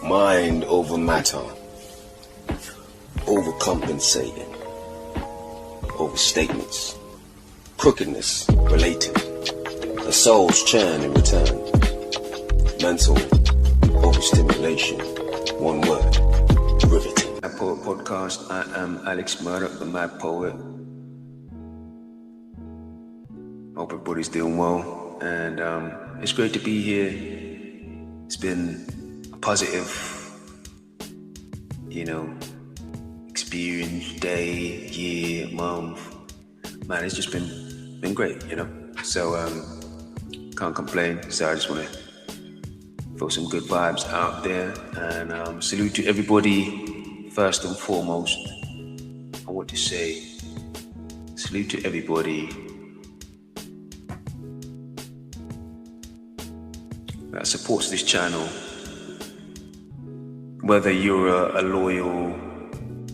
Mind over matter, overcompensating, overstatements, crookedness related, the soul's churn in return, mental overstimulation, one word, riveting. Mad Poet Podcast, I am Alex Murdoch, the Mad Poet. Hope everybody's doing well, and it's great to be here. It's been a positive, experience, day, year, month. Man, it's just been great, So can't complain. So I just want to throw some good vibes out there, and salute to everybody. First and foremost, I want to say salute to everybody that supports this channel, whether you're a loyal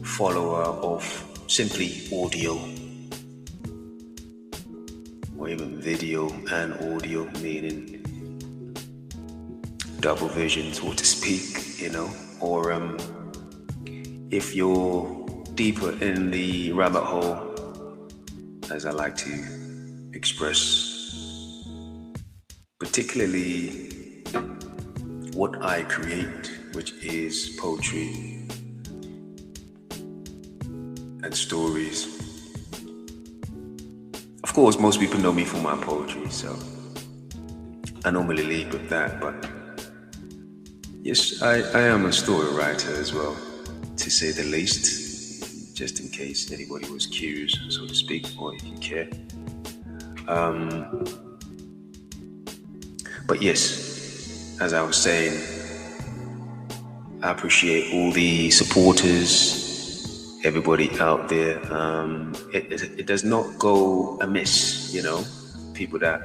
follower of simply audio or even video and audio, meaning double vision, so to speak, or if you're deeper in the rabbit hole, as I like to express, particularly what I create, which is poetry and stories. Of course, most people know me for my poetry, so I normally lead with that, but yes, I am a story writer as well, to say the least, just in case anybody was curious, so to speak, or if you care. But yes, as I was saying, I appreciate all the supporters, everybody out there. It does not go amiss, people that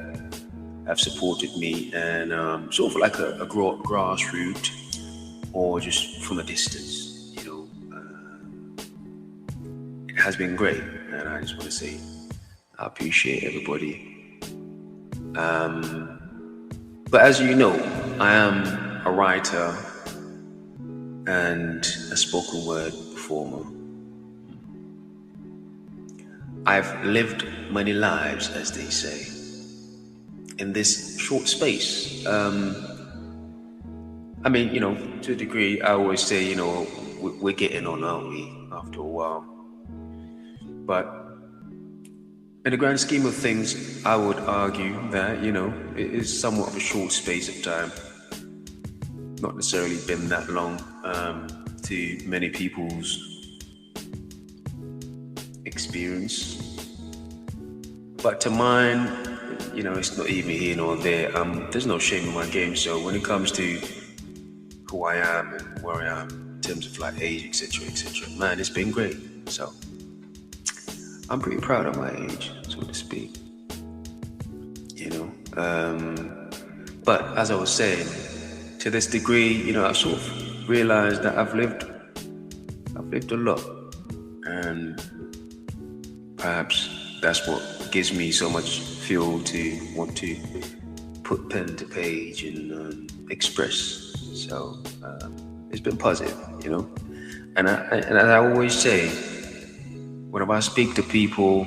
have supported me, and sort of like a grassroots or just from a distance, it has been great, and I just want to say I appreciate everybody. But as you know, I am a writer and a spoken word performer. I've lived many lives, as they say, in this short space. To a degree, I always say, we're getting on, aren't we, after a while? But in the grand scheme of things, I would argue that, it is somewhat of a short space of time. Not necessarily been that long to many people's experience. But to mine, it's not even here nor there. There's no shame in my game. So when it comes to who I am and where I am in terms of like age, etc., man, it's been great. So I'm pretty proud of my age, so to speak. But as I was saying, to this degree, I've sort of realized that I've lived a lot, and perhaps that's what gives me so much fuel to want to put pen to page and express. So it's been positive, and as I always say, whenever I speak to people,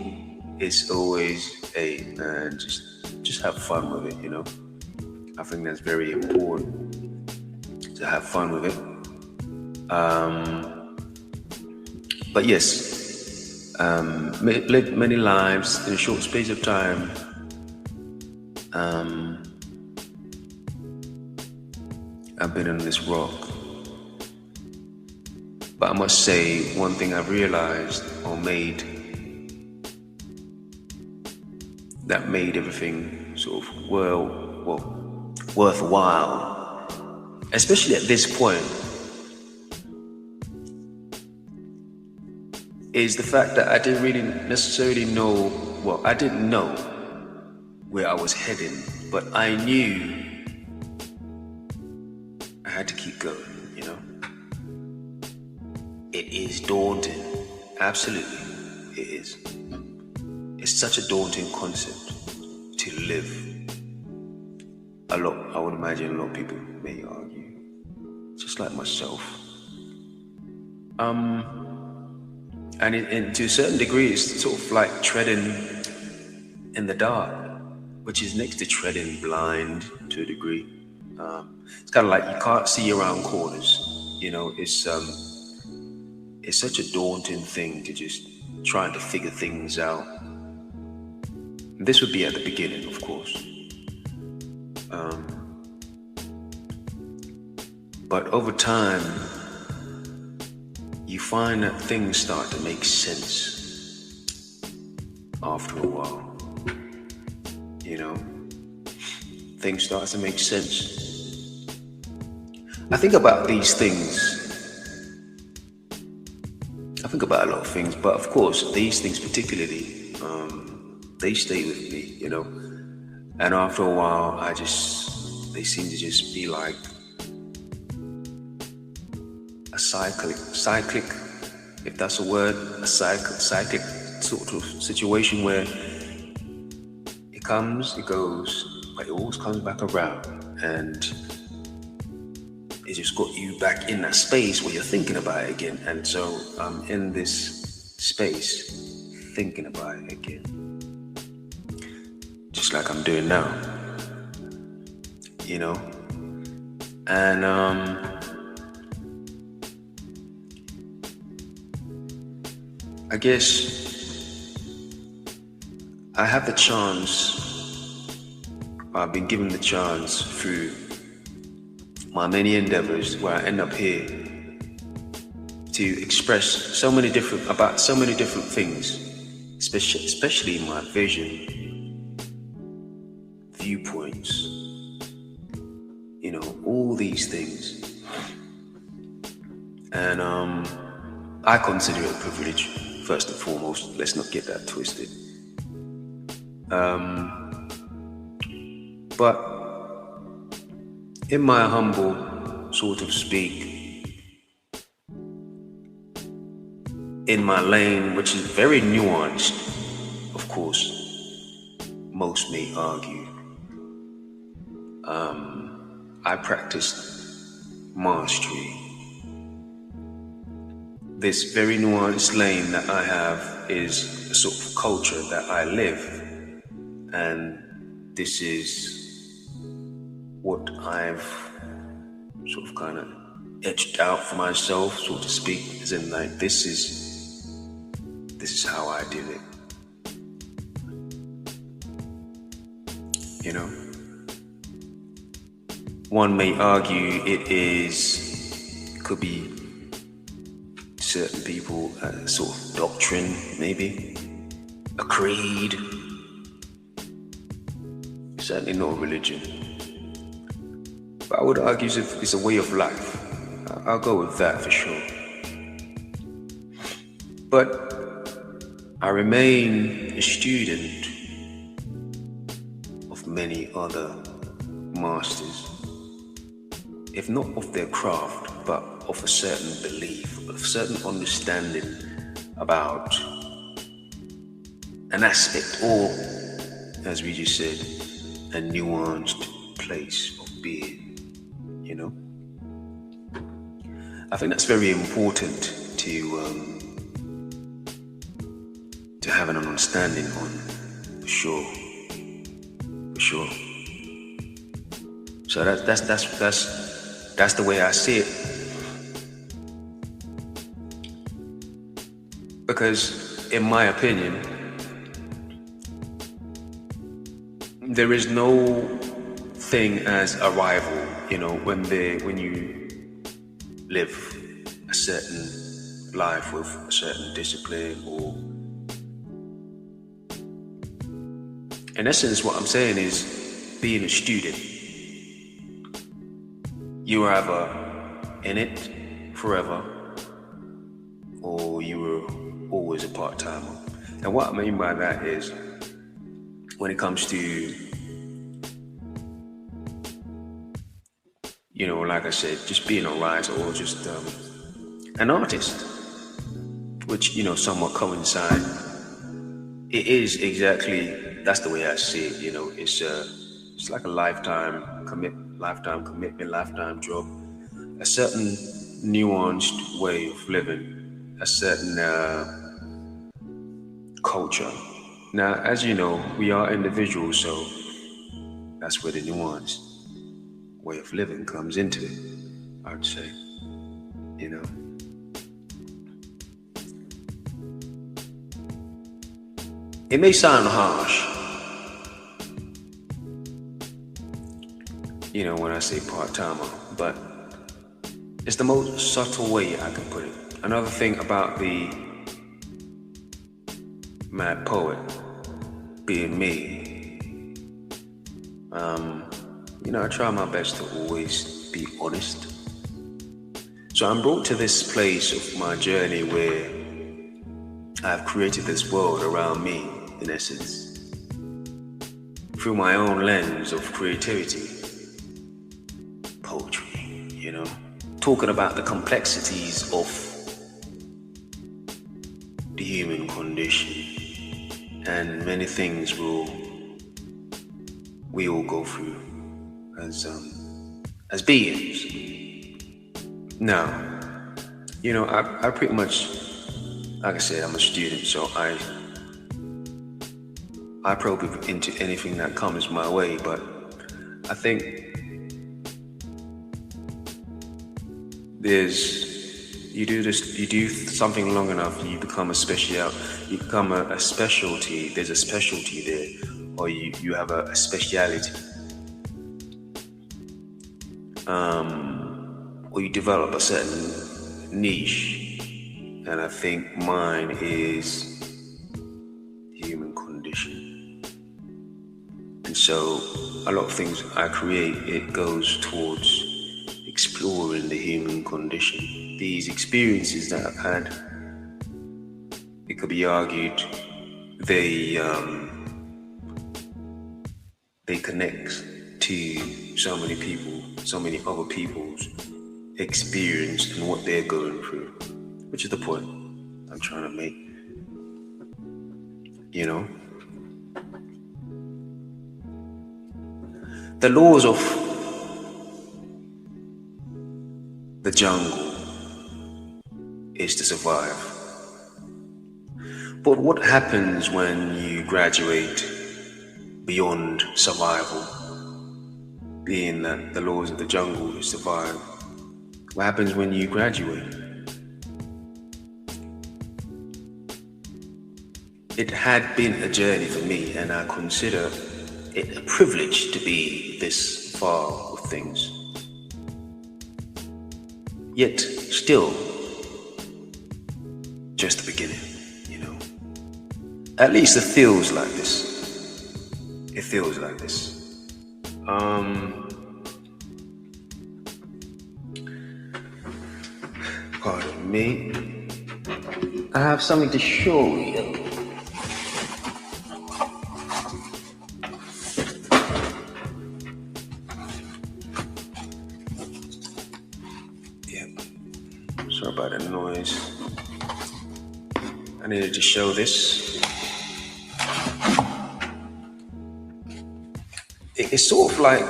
it's always, hey man, just have fun with it, I think that's very important, to have fun with it. But yes, lived many lives in a short space of time. I've been on this rock. But I must say, one thing I've realized or that made everything sort of worthwhile, especially at this point, is the fact that I didn't really necessarily know, I didn't know where I was heading, but I knew I had to keep going, It is daunting. Absolutely, it is. It's such a daunting concept to live. I would imagine a lot of people may argue. just like myself. And to a certain degree, it's sort of like treading in the dark, which is next to treading blind to a degree. It's kind of like you can't see around corners. It's such a daunting thing to just trying to figure things out. This would be at the beginning, of course. But over time, you find that things start to make sense after a while. Things start to make sense. I think about these things. I think about a lot of things, but of course, these things particularly, they stay with me, And after a while, they seem to just be like a cyclic, if that's a word, a cyclic sort of situation where it comes, it goes, but it always comes back around, and it just got you back in that space where you're thinking about it again. And so I'm in this space thinking about it again, just like I'm doing now, and I guess I have the chance, I've been given the chance through my many endeavors where I end up here to express so many different things, especially my vision, viewpoints, all these things. And I consider it a privilege, first and foremost. Let's not get that twisted. But in my humble sort of speak, in my lane, which is very nuanced, of course, most may argue, I practiced mastery. This very nuanced lane that I have is a sort of culture that I live, and this is what I've sort of kind of etched out for myself, so to speak, as in like this is how I did it. One may argue could be certain people a sort of doctrine, maybe a creed. Certainly not a religion. But I would argue it's a way of life. I'll go with that for sure. But I remain a student of many other masters, if not of their craft, but of a certain belief, of a certain understanding about an aspect, or, as we just said, a nuanced place of being, I think that's very important to have an understanding on, for sure. So that's the way I see it. Because in my opinion, there is no thing as a rival, when you live a certain life with a certain discipline, or in essence what I'm saying is being a student. You are either in it forever, or you were always a part-timer. And what I mean by that is, when it comes to, like I said, just being a writer or just an artist, which, somewhat coincide. It is exactly, that's the way I see it, it's like a lifetime commitment, lifetime job, a certain nuanced way of living, a certain culture. Now, as you know, we are individuals, so that's where the nuanced way of living comes into it, I'd say, you know. It may sound harsh, when I say part-timer, but it's the most subtle way I can put it. Another thing about the mad poet being me, I try my best to always be honest. So I'm brought to this place of my journey where I've created this world around me, in essence, through my own lens of creativity, poetry, talking about the complexities of the human condition and many things we all go through as beings. Now, I pretty much, like I said, I'm a student, so I probe into anything that comes my way, but I think you do something long enough, you become a specialty, there's a specialty there, or you have a speciality. Or you develop a certain niche, and I think mine is human condition. And so a lot of things I create, it goes towards exploring the human condition. These experiences that I've had, it could be argued they connect to so many people, so many other people's experience and what they're going through, which is the point I'm trying to make. The laws of the jungle is to survive. But what happens when you graduate beyond survival? Being that the laws of the jungle is survive. What happens when you graduate? It had been a journey for me, and I consider it a privilege to be this far with things. Yet, still, just the beginning, At least it feels like this. It feels like this. Pardon me. I have something to show you. Sorry about the noise. I needed to show this. It's sort of like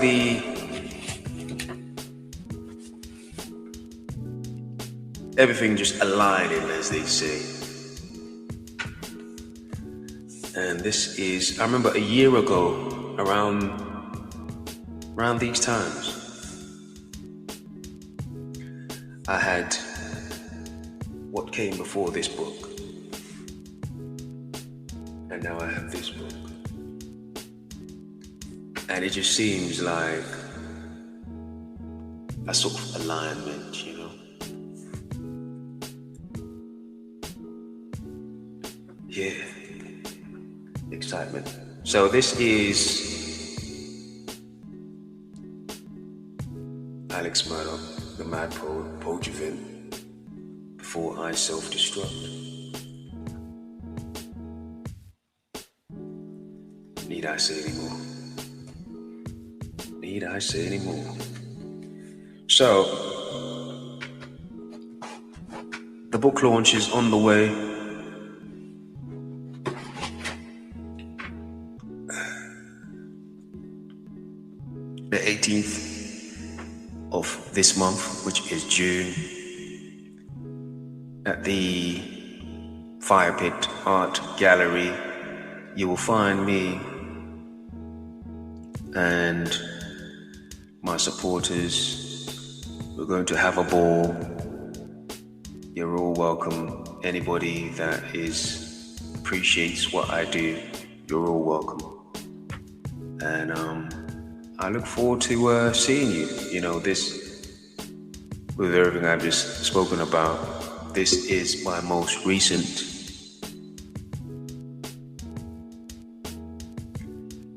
everything just aligning, as they say. And this is, I remember a year ago, around these times, I had what came before this book, and now I have this book, and it just seems like a sort of alignment, Yeah, excitement. So this is Alex Murdoch, the mad poet, poetry before I self-destruct. Need I say anymore? Need I say anymore? So, the book launch is on the way. The 18th of this month, which is June, at the Fire Pit Art Gallery, you will find me and my supporters. We're going to have a ball. You're all welcome. Anybody that appreciates what I do, you're all welcome. And I look forward to seeing you. With everything I've just spoken about, this is my most recent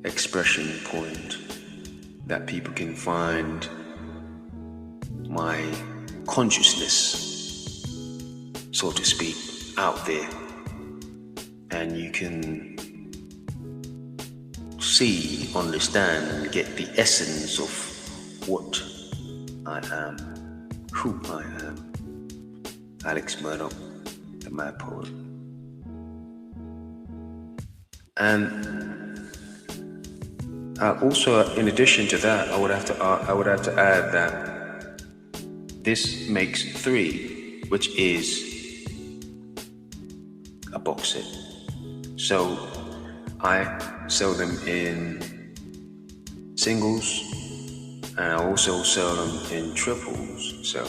expression point that people can find my consciousness, so to speak, out there, and you can see, understand, and get the essence of what I am, who I am. Alex Murdoch, the Mad Poet. And also, in addition to that, I would have to add that this makes 3, which is a box set. So I sell them in singles, and I also sell them in triples. So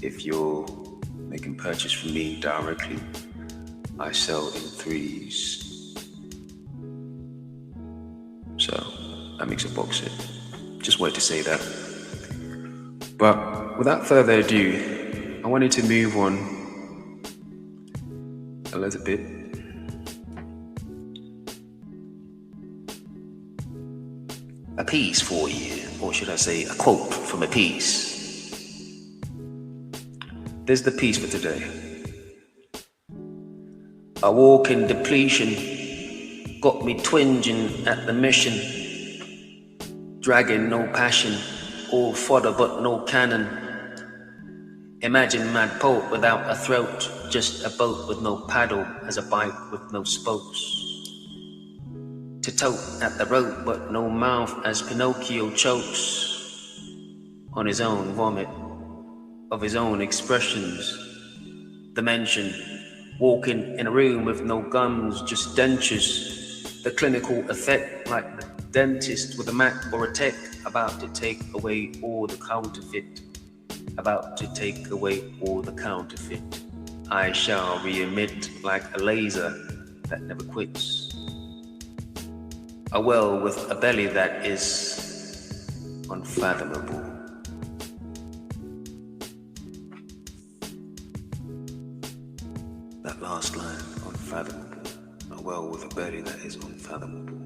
if you're making purchase from me directly, I sell in 3s. So that makes a box set. Just wanted to say that. But without further ado, I wanted to move on a little bit. A piece for you, or should I say a quote from a piece. There's the piece for today. A walk in depletion got me twinging at the mission, dragging no passion, all fodder but no cannon. Imagine Mad Poet without a throat, just a boat with no paddle, as a bike with no spokes. To tote at the rope but no mouth, as Pinocchio chokes on his own vomit of his own expressions. Dimension, walking in a room with no gums, just dentures. The clinical effect, like the dentist with a Mac or a tech, about to take away all the counterfeit. About to take away all the counterfeit. I shall re-emit like a laser that never quits. A well with a belly that is unfathomable. That last line, unfathomable. A well with a belly that is unfathomable.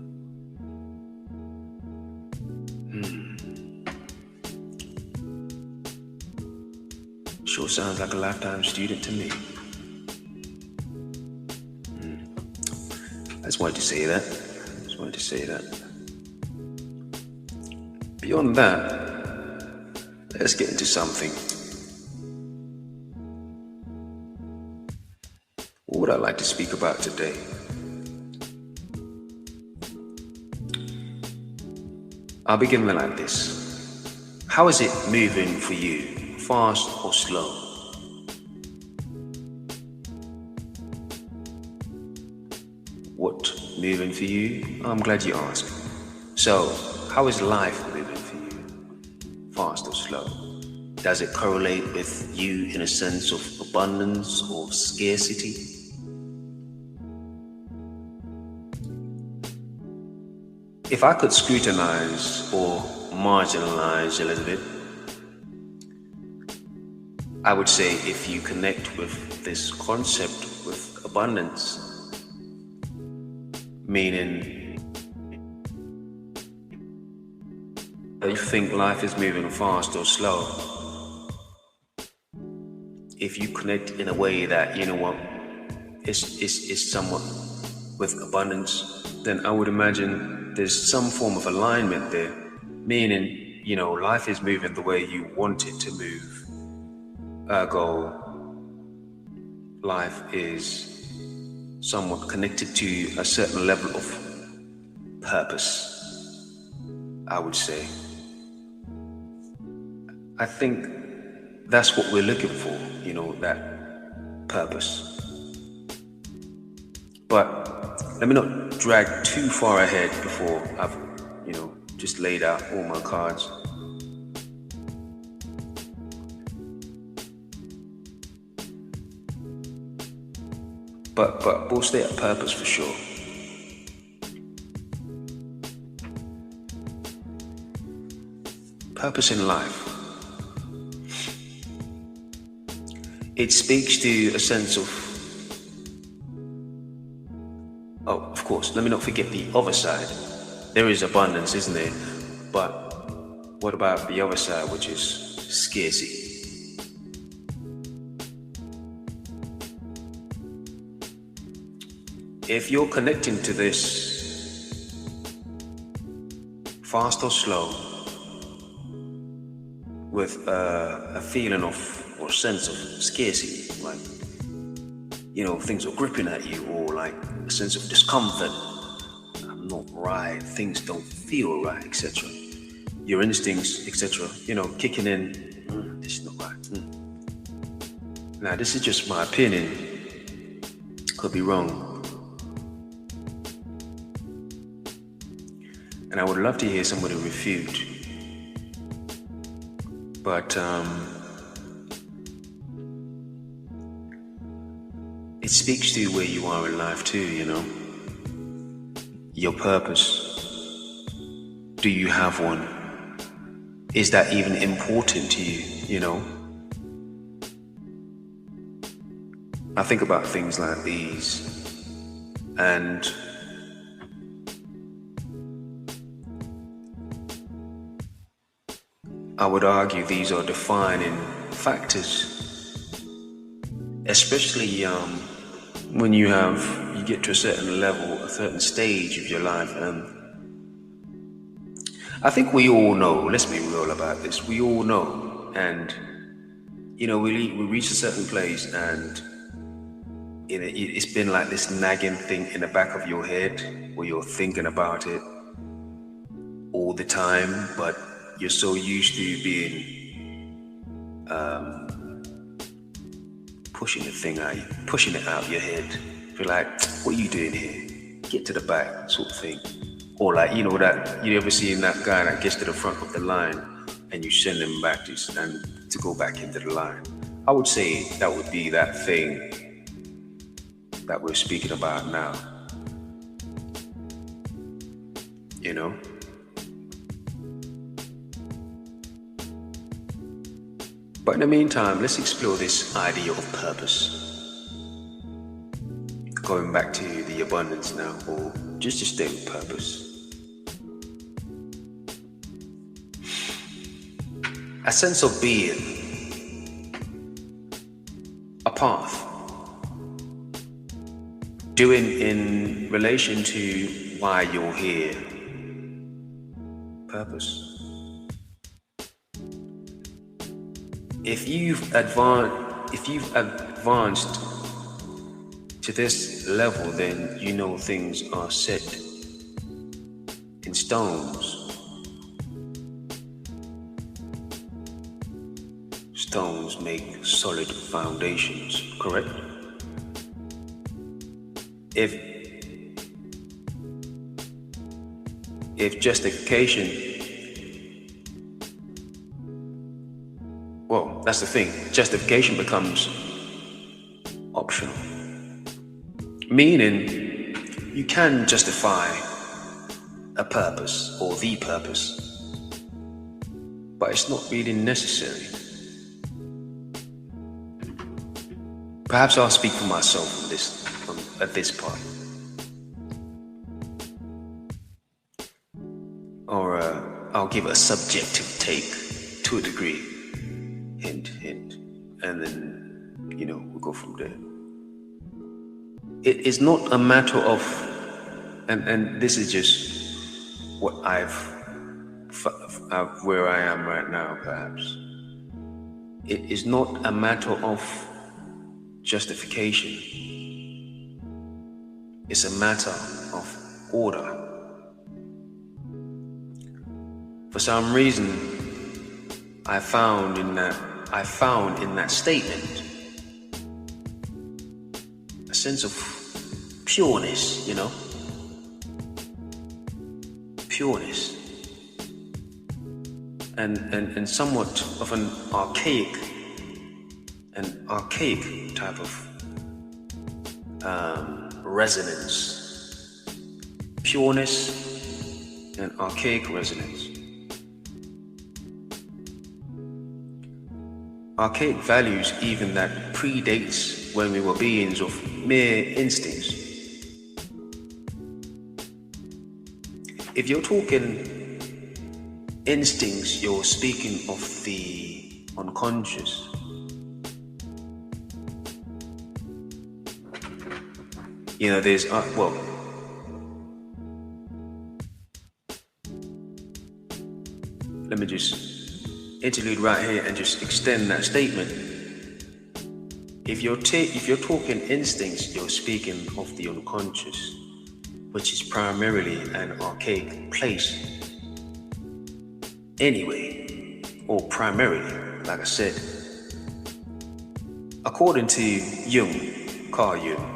Sure sounds like a lifetime student to me. I just wanted to say that. Beyond that, let's get into something. What would I like to speak about today? I'll begin like this. How is it moving for you? Fast or slow? What moving for you? I'm glad you asked. So, how is life moving for you? Fast or slow? Does it correlate with you in a sense of abundance or scarcity? If I could scrutinize or marginalize a little bit, I would say if you connect with this concept with abundance, meaning you think life is moving fast or slow, if you connect in a way that, you know what, is somewhat with abundance, then I would imagine there's some form of alignment there, meaning, life is moving the way you want it to move. Ergo, life is somewhat connected to a certain level of purpose, I would say. I think that's what we're looking for, that purpose. But let me not drag too far ahead before I've, just laid out all my cards. But we'll stay at purpose for sure. Purpose in life. It speaks to a sense of, of course, let me not forget the other side. There is abundance, isn't there? But what about the other side, which is scarcity? If you're connecting to this, fast or slow, with a feeling of or sense of scarcity, like things are gripping at you, or like a sense of discomfort, I'm not right, things don't feel right, etc. Your instincts, etc. Kicking in. This is not right. Now, this is just my opinion. Could be wrong. And I would love to hear somebody refute. But it speaks to where you are in life too, Your purpose. Do you have one? Is that even important to you, I think about things like these, and I would argue these are defining factors, especially when you get to a certain level, a certain stage of your life. And I think we all know, let's be real about this, we all know. And, we reach a certain place, and it's been like this nagging thing in the back of your head where you're thinking about it all the time, but you're so used to being pushing it out your head. You're like, what are you doing here? Get to the back, sort of thing. Or like, that you ever seen that guy that gets to the front of the line and you send him back to go back into the line. I would say that would be that thing that we're speaking about now. But in the meantime, let's explore this idea of purpose. Going back to the abundance now, or just to stay with purpose. A sense of being, a path, doing in relation to why you're here, purpose. If you've advanced to this level, then things are set in stones. Stones make solid foundations, correct? If justification, well, that's the thing, justification becomes optional. Meaning, you can justify a purpose or the purpose, but it's not really necessary. Perhaps I'll speak for myself at this part. Or I'll give a subjective take to a degree. Hint, hint. And then, we'll go from there. It is not a matter of, and this is just what where I am right now, perhaps. It is not a matter of justification. It's a matter of order. For some reason, I found in that statement a sense of pureness, pureness, and somewhat of an archaic type of resonance, pureness and archaic resonance. Archaic values even that predates when we were beings of mere instincts. If you're talking instincts, you're speaking of the unconscious. There's let me just interlude right here and just extend that statement. If you're talking instincts, you're speaking of the unconscious, which is primarily an archaic place anyway, or primarily, like I said. According to Carl Jung,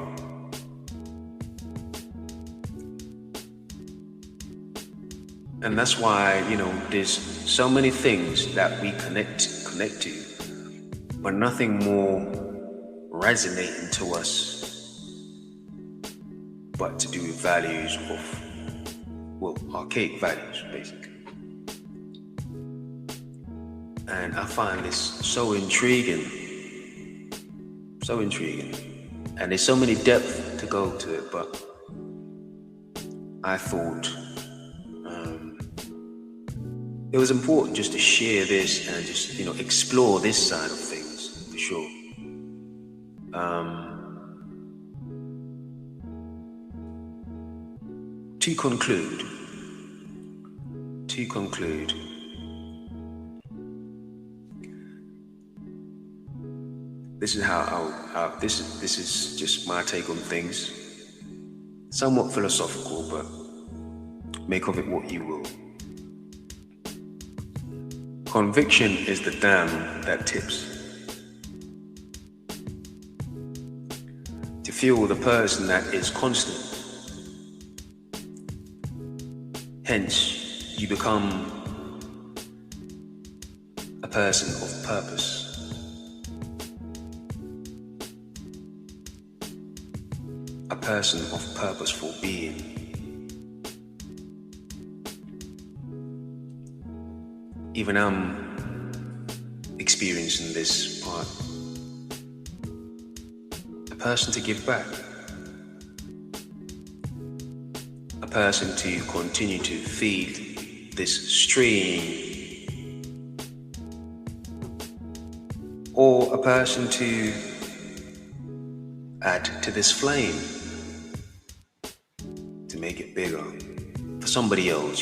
and that's why, there's so many things that we connect to, but nothing more resonating to us but to do with values of, archaic values, basically. And I find this so intriguing, and there's so many depth to go to it, but I thought it was important just to share this and just, explore this side of things, for sure. To conclude, this is how this is just my take on things. Somewhat philosophical, but make of it what you will. Conviction is the dam that tips. To feel the person that is constant. Hence, you become a person of purpose. A person of purposeful being. Even I'm experiencing this part. A person to give back. A person to continue to feed this stream. Or a person to add to this flame. To make it bigger. For somebody else,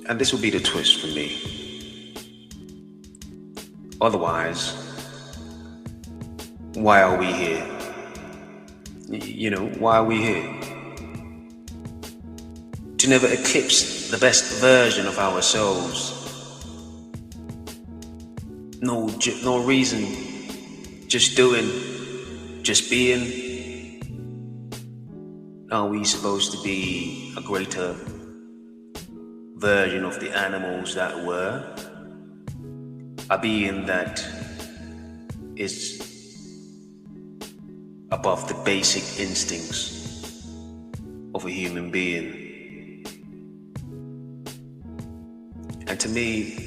And this will be the twist for me. Otherwise, why are we here? Why are we here? To never eclipse the best version of ourselves. No reason. Just doing. Just being. Are we supposed to be a greater version of the animals that were? A being that is above the basic instincts of a human being. And to me,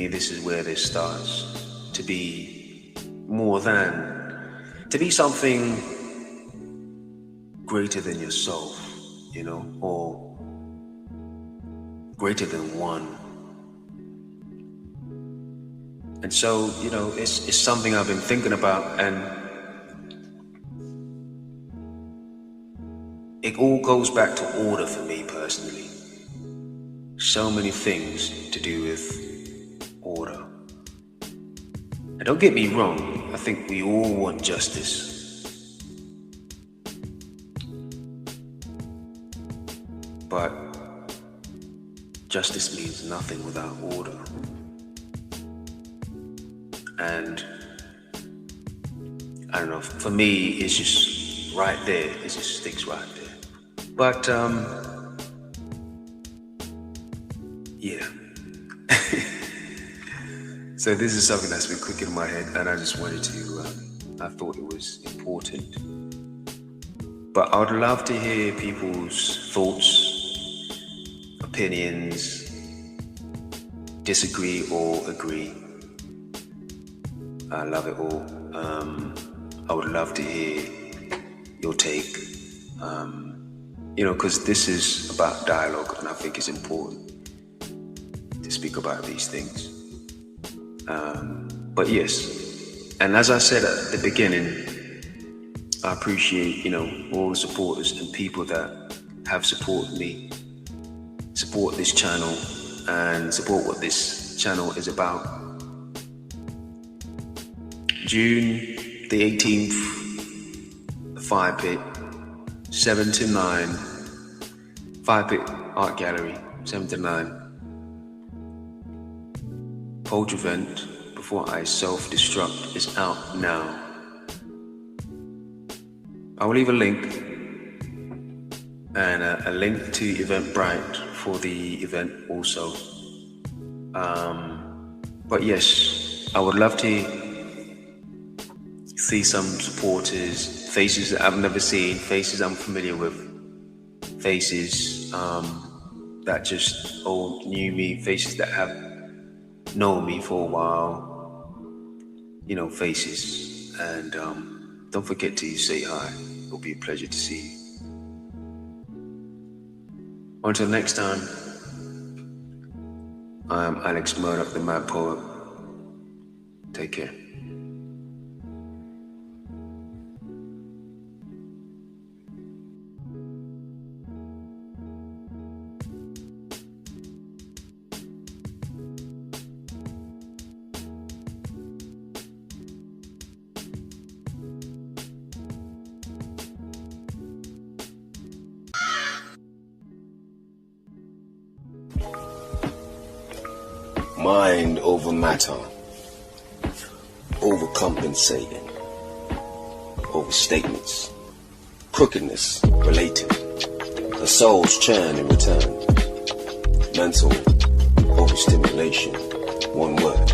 this is where this starts. To be more than, to be something greater than yourself, or greater than one. And so, it's something I've been thinking about, and it all goes back to order for me personally. So many things to do with order. And don't get me wrong, I think we all want justice. But justice means nothing without order. And I don't know, for me, it's just right there. It just sticks right there. But, yeah. So this is something that's been clicking in my head, and I just wanted to, I thought it was important. But I would love to hear people's thoughts, opinions, disagree or agree. I love it all. I would love to hear your take, because this is about dialogue, and I think it's important to speak about these things. But yes, and as I said at the beginning, I appreciate, all the supporters and people that have supported me, support this channel, and support what this channel is about. June the 18th, the Fire Pit, 7 to 9, Fire Pit Art Gallery, 7 to 9. Poetry event, Before I Self-Destruct, is out now. I will leave a link and a link to Eventbrite for the event also. But yes, I would love to see some supporters, faces that I've never seen, faces I'm familiar with, faces that just knew me, faces that have known me for a while, faces. And don't forget to say hi. It'll be a pleasure to see you. Until next time, I'm Alex Murdoch, the Mad Poet. Take care. Mind over matter, overcompensating, overstatements, crookedness related, the soul's churn in return, mental overstimulation, one word.